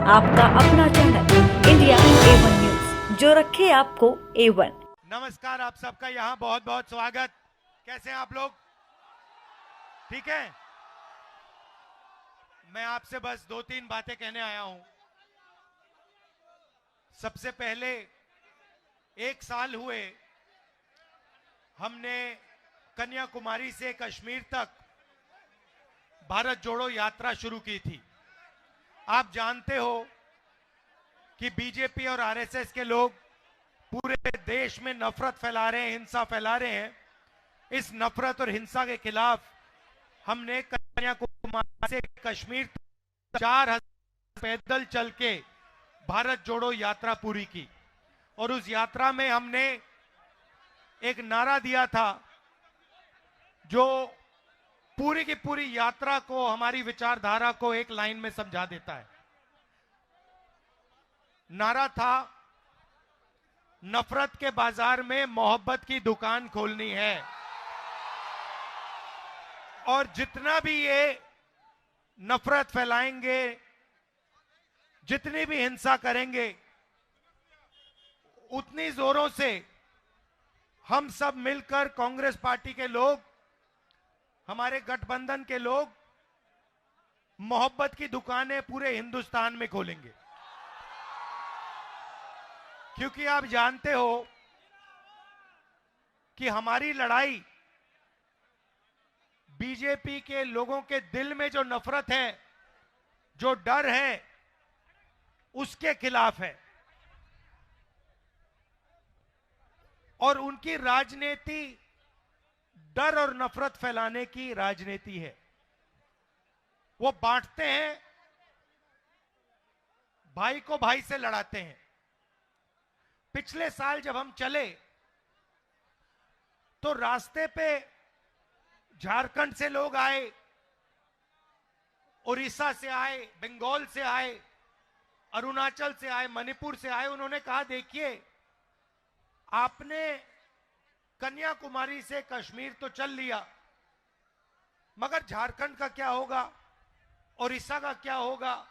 आपका अपना channel India A1 news, जो रखे आपको A1। नमस्कार, आप सबका यहाँ बहुत बहुत स्वागत। कैसे हैं आप लोग? ठीक है। मैं आपसे बस दो तीन बातें कहने आया हूं। सबसे पहले 1 साल हुए हमने कन्याकुमारी से कश्मीर तक भारत जोड़ो यात्रा शुरू की थी। आप जानते हो कि बीजेपी और आरएसएस के लोग पूरे देश में नफरत फैला रहे हैं, हिंसा फैला रहे हैं। इस नफरत और हिंसा के खिलाफ हमने कन्याकुमारी से कश्मीर तक 4000 पैदल चल के भारत जोड़ो यात्रा पूरी की। और उस यात्रा में हमने एक नारा दिया था जो पूरी की पूरी यात्रा को, हमारी विचारधारा को एक लाइन में समझा देता है। नारा था, नफरत के बाजार में मोहब्बत की दुकान खोलनी है। और जितना भी ये नफरत फैलाएंगे, जितनी भी हिंसा करेंगे, उतनी जोरों से हम सब मिलकर, कांग्रेस पार्टी के लोग, हमारे गठबंधन के लोग, मोहब्बत की दुकानें पूरे हिंदुस्तान में खोलेंगे। क्योंकि आप जानते हो कि हमारी लड़ाई बीजेपी के लोगों के दिल में जो नफरत है, जो डर है, उसके खिलाफ है। और उनकी राजनीति डर और नफरत फैलाने की राजनीति है। वो बांटते हैं, भाई को भाई से लड़ाते हैं। पिछले साल जब हम चले तो रास्ते पे झारखंड से लोग आए, उड़ीसा से आए, बंगाल से आए, अरुणाचल से आए, मणिपुर से आए। उन्होंने कहा, देखिए, आपने कन्याकुमारी से कश्मीर तो चल लिया, मगर झारखंड का क्या होगा, उड़ीसा का क्या होगा,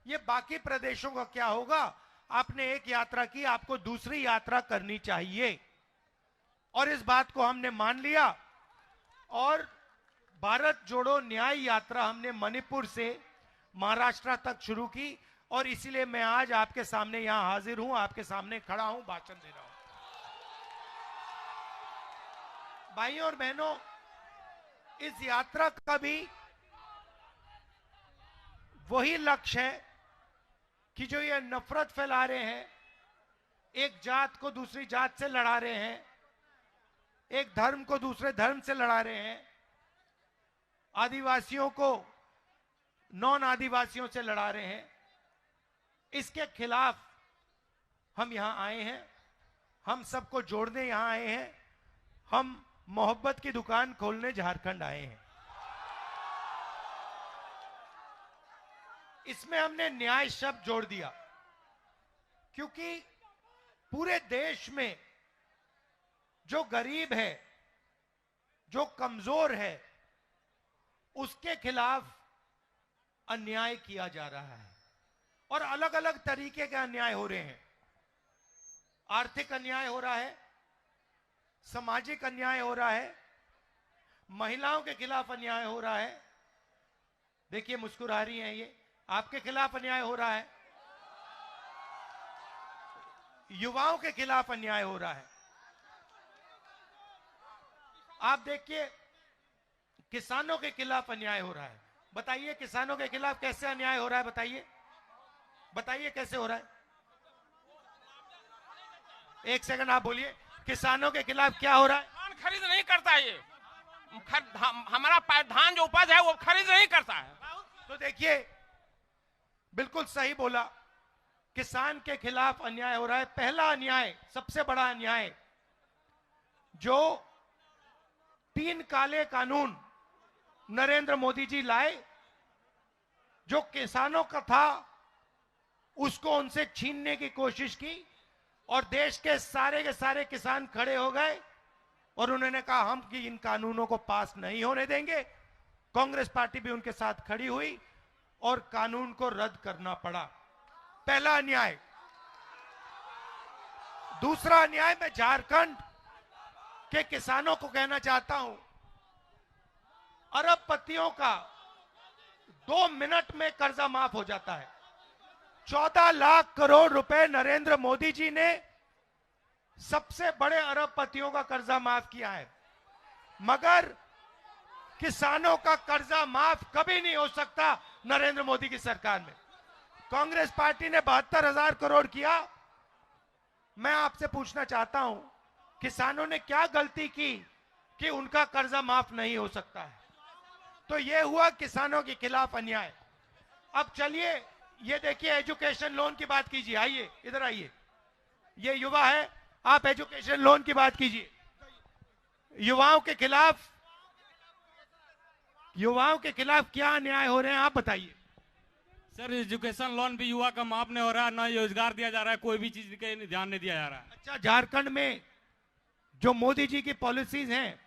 ये बाकी प्रदेशों का क्या होगा? आपने एक यात्रा की, आपको दूसरी यात्रा करनी चाहिए। और इस बात को हमने मान लिया और भारत जोड़ो न्याय यात्रा हमने मणिपुर से महाराष्ट्र तक शुरू की। और इसीलिए मैं आज आपके सामने यहां हाजिर हूं, आपके सामने खड़ा हूं, भाषण दे रहा हूं। भाइयों और बहनों, इस यात्रा का भी वही लक्ष्य है कि जो ये नफरत फैला रहे हैं, एक जात को दूसरी जात से लड़ा रहे हैं, एक धर्म को दूसरे धर्म से लड़ा रहे हैं, आदिवासियों को नॉन आदिवासियों से लड़ा रहे हैं, इसके खिलाफ हम यहां आए हैं। हम सबको जोड़ने यहां आए हैं। हम मोहब्बत की दुकान खोलने झारखंड आए हैं। इसमें हमने न्याय शब्द जोड़ दिया, क्योंकि पूरे देश में जो गरीब है, जो कमजोर है, उसके खिलाफ अन्याय किया जा रहा है। और अलग अलग तरीके के अन्याय हो रहे हैं। आर्थिक अन्याय हो रहा है, सामाजिक अन्याय हो रहा है, महिलाओं के खिलाफ अन्याय हो रहा है। देखिए, मुस्कुरा रही हैं ये। आपके खिलाफ अन्याय हो रहा है, युवाओं के खिलाफ अन्याय हो रहा है। आप देखिए, किसानों के खिलाफ अन्याय हो रहा है। बताइए, किसानों के खिलाफ कैसे अन्याय हो रहा है? बताइए, बताइए कैसे हो रहा है? एक सेकंड आप बोलिए, किसानों के खिलाफ क्या हो रहा है? धान खरीद नहीं करता, ये हमारा धान जो उपज है वो खरीद नहीं करता है। तो देखिए, बिल्कुल सही बोला, किसान के खिलाफ अन्याय हो रहा है। पहला अन्याय, सबसे बड़ा अन्याय, जो 3 काले कानून नरेंद्र मोदी जी लाए, जो किसानों का था उसको उनसे छीनने की कोशिश की। और देश के सारे किसान खड़े हो गए और उन्होंने कहा, हम कि इन कानूनों को पास नहीं होने देंगे। कांग्रेस पार्टी भी उनके साथ खड़ी हुई और कानून को रद्द करना पड़ा। पहला अन्याय। दूसरा अन्याय मैं झारखंड के किसानों को कहना चाहता हूं, अरबपतियों का 2 मिनट में कर्जा माफ हो जाता है। 14 लाख करोड़ रुपए नरेंद्र मोदी जी ने सबसे बड़े अरबपतियों का कर्जा माफ किया है, मगर किसानों का कर्जा माफ कभी नहीं हो सकता नरेंद्र मोदी की सरकार में। कांग्रेस पार्टी ने 72,000 करोड़ किया। मैं आपसे पूछना चाहता हूं, किसानों ने क्या गलती की कि उनका कर्जा माफ नहीं हो सकता है? तो यह हुआ किसानों के खिलाफ अन्याय। अब चलिए ये देखिए, एजुकेशन लोन की बात कीजिए। आइए इधर आइए, ये युवा है, आप एजुकेशन लोन की बात कीजिए। युवाओं के खिलाफ क्या अन्याय हो रहे हैं, आप बताइए। सर, एजुकेशन लोन भी युवा का माफ नहीं हो रहा है, ना रोजगार दिया जा रहा है, कोई भी चीज के ध्यान नहीं दिया जा रहा है। अच्छा, झारखंड में जो मोदी जी की पॉलिसीज हैं,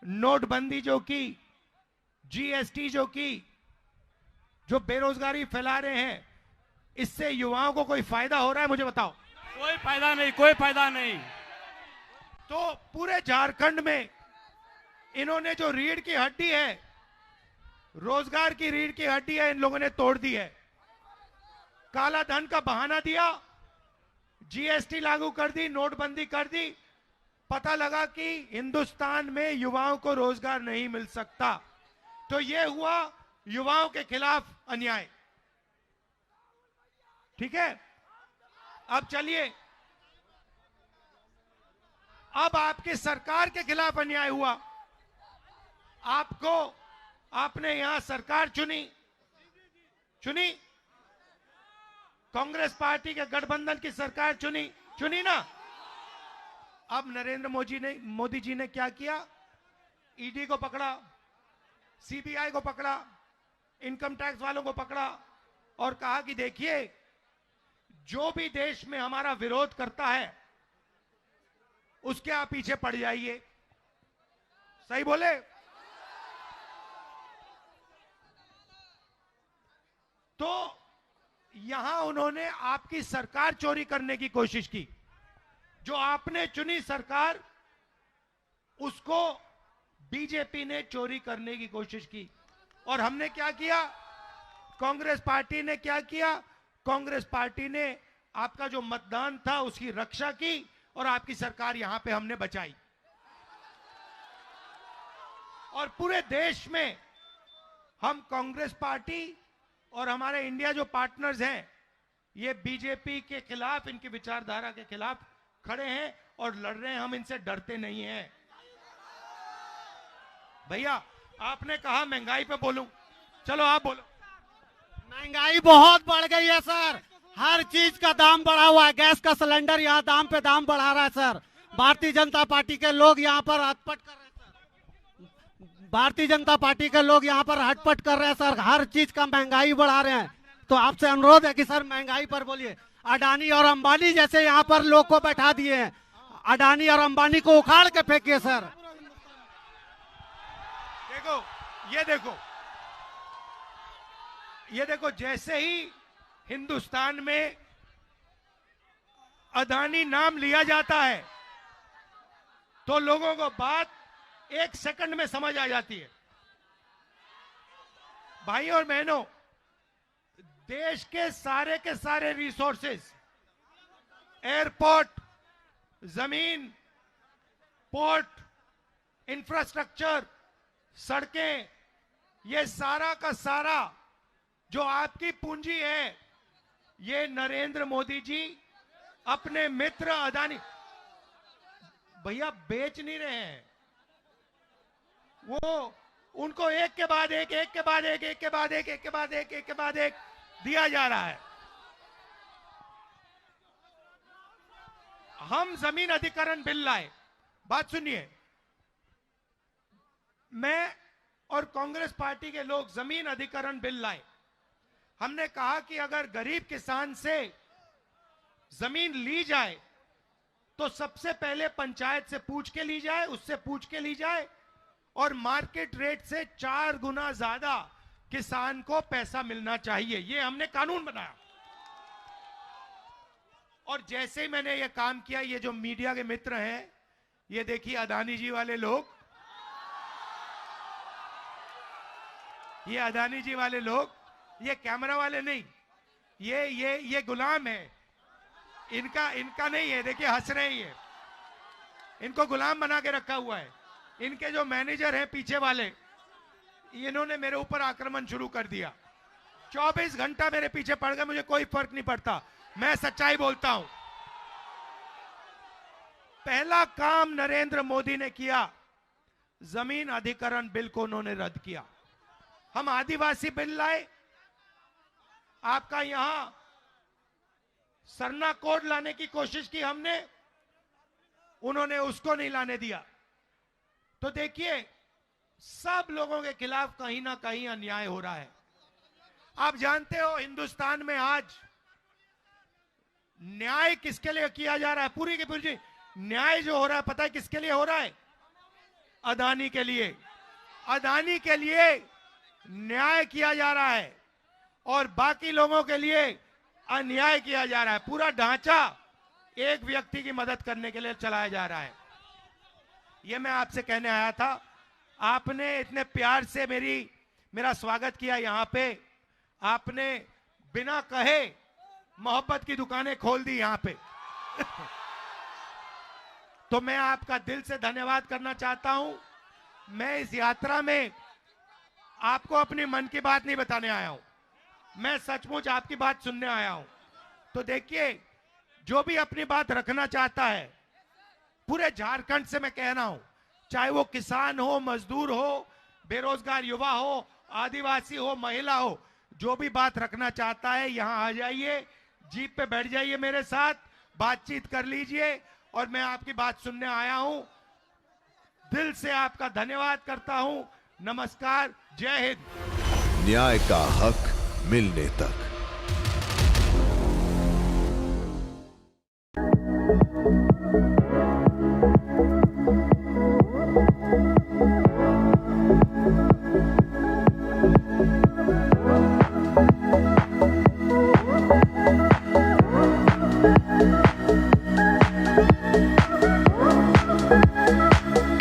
नोटबंदी जो की, जीएसटी जो की, जो बेरोजगारी फैला रहे हैं, इससे युवाओं को कोई फायदा हो रहा है? मुझे बताओ। कोई फायदा नहीं, कोई फायदा नहीं। तो पूरे झारखंड में इन्होंने जो रीढ़ की हड्डी है, रोजगार की रीढ़ की हड्डी है, इन लोगों ने तोड़ दी है। काला धन का बहाना दिया, जीएसटी लागू कर दी, नोटबंदी कर दी, पता लगा कि हिंदुस्तान में युवाओं को रोजगार नहीं मिल सकता। तो यह हुआ युवाओं के खिलाफ अन्याय। ठीक है, अब चलिए, अब आपकी सरकार के खिलाफ अन्याय हुआ। आपने यहां सरकार चुनी कांग्रेस पार्टी के गठबंधन की सरकार चुनी ना। अब नरेंद्र मोदी जी ने क्या किया? ईडी को पकड़ा, सीबीआई को पकड़ा, इनकम टैक्स वालों को पकड़ा और कहा कि देखिए, जो भी देश में हमारा विरोध करता है उसके आप पीछे पड़ जाइए। सही बोले? तो यहां उन्होंने आपकी सरकार चोरी करने की कोशिश की। जो आपने चुनी सरकार, उसको बीजेपी ने चोरी करने की कोशिश की। और हमने क्या किया? कांग्रेस पार्टी ने क्या किया? कांग्रेस पार्टी ने आपका जो मतदान था उसकी रक्षा की और आपकी सरकार यहां पे हमने बचाई। और पूरे देश में हम कांग्रेस पार्टी और हमारे इंडिया जो पार्टनर्स हैं, ये बीजेपी के खिलाफ, इनकी विचारधारा के खिलाफ खड़े हैं और लड़ रहे हैं। हम इनसे डरते नहीं हैं। भैया, आपने कहा महंगाई पे बोलूं, चलो आप बोलो। महंगाई बहुत बढ़ गई है सर, हर चीज का दाम बढ़ा हुआ है। गैस का सिलेंडर यहाँ दाम पे दाम बढ़ा रहा है सर। भारतीय जनता पार्टी के लोग यहाँ पर हटपट कर रहे हैं सर। भारतीय जनता पार्टी के लोग यहाँ पर हटपट कर रहे हैं सर, हर चीज का महंगाई बढ़ा रहे हैं। तो आपसे अनुरोध है कि सर महंगाई पर बोलिए। अडानी और अंबानी जैसे यहाँ पर लोग को बैठा दिए हैं, अडानी और अंबानी को उखाड़ के फेंकिए सर। ये देखो, जैसे ही हिंदुस्तान में अडानी नाम लिया जाता है तो लोगों को बात 1 सेकंड में समझ आ जाती है। भाई और बहनों, देश के सारे रिसोर्सेज, एयरपोर्ट, जमीन, पोर्ट, इंफ्रास्ट्रक्चर, सड़कें, ये सारा का सारा जो आपकी पूंजी है, ये नरेंद्र मोदी जी अपने मित्र अडानी, भैया बेच नहीं रहे हैं, वो उनको एक के बाद एक दिया जा रहा है। हम जमीन अधिग्रहण बिल लाए, बात सुनिए, मैं और कांग्रेस पार्टी के लोग जमीन अधिग्रहण बिल लाए। हमने कहा कि अगर गरीब किसान से जमीन ली जाए तो सबसे पहले पंचायत से पूछ के ली जाए, उससे पूछ के ली जाए और मार्केट रेट से 4 गुना ज्यादा किसान को पैसा मिलना चाहिए। ये हमने कानून बनाया। और जैसे ही मैंने ये काम किया, ये जो मीडिया के मित्र हैं, ये देखिए अदानी जी वाले लोग, ये अदानी जी वाले लोग, ये कैमरा वाले नहीं, ये गुलाम है इनका नहीं है। देखिए हंस रहे हैं ये, इनको गुलाम बना के रखा हुआ है। इनके जो मैनेजर हैं पीछे वाले, इन्होंने मेरे ऊपर आक्रमण शुरू कर दिया। 24 घंटा मेरे पीछे पड़ गए, मुझे कोई फर्क नहीं पड़ता, मैं सच्चाई बोलता हूं। पहला काम नरेंद्र मोदी ने किया, जमीन अधिग्रहण बिल को उन्होंने रद्द किया। हम आदिवासी बिल लाए, आपका यहां सरना कोड लाने की कोशिश की हमने, उन्होंने उसको नहीं लाने दिया। तो देखिए सब लोगों के खिलाफ कहीं ना कहीं अन्याय हो रहा है। आप जानते हो हिंदुस्तान में आज न्याय किसके लिए किया जा रहा है? पूरी की पूरी न्याय जो हो रहा है, पता है किसके लिए हो रहा है? अदानी के लिए। अदानी के लिए न्याय किया जा रहा है और बाकी लोगों के लिए अन्याय किया जा रहा है। पूरा ढांचा एक व्यक्ति की मदद करने के लिए चलाया जा रहा है। यह मैं आपसे कहने आया था। आपने इतने प्यार से मेरा स्वागत किया यहां पे, आपने बिना कहे मोहब्बत की दुकानें खोल दी यहां पे। तो मैं आपका दिल से धन्यवाद करना चाहता हूं। मैं इस यात्रा में आपको अपनी मन की बात नहीं बताने आया हूं, मैं सचमुच आपकी बात सुनने आया हूं। तो देखिए जो भी अपनी बात रखना चाहता है, पूरे झारखंड से मैं कह रहा हूं, चाहे वो किसान हो, मजदूर हो, बेरोजगार युवा हो, आदिवासी हो, महिला हो, जो भी बात रखना चाहता है यहां आ जाइए, जीप पे बैठ जाइए, मेरे साथ बातचीत कर लीजिए और मैं आपकी बात सुनने आया हूं। दिल से आपका धन्यवाद करता हूं। नमस्कार, जय हिंद। न्याय का हक मिलने तक।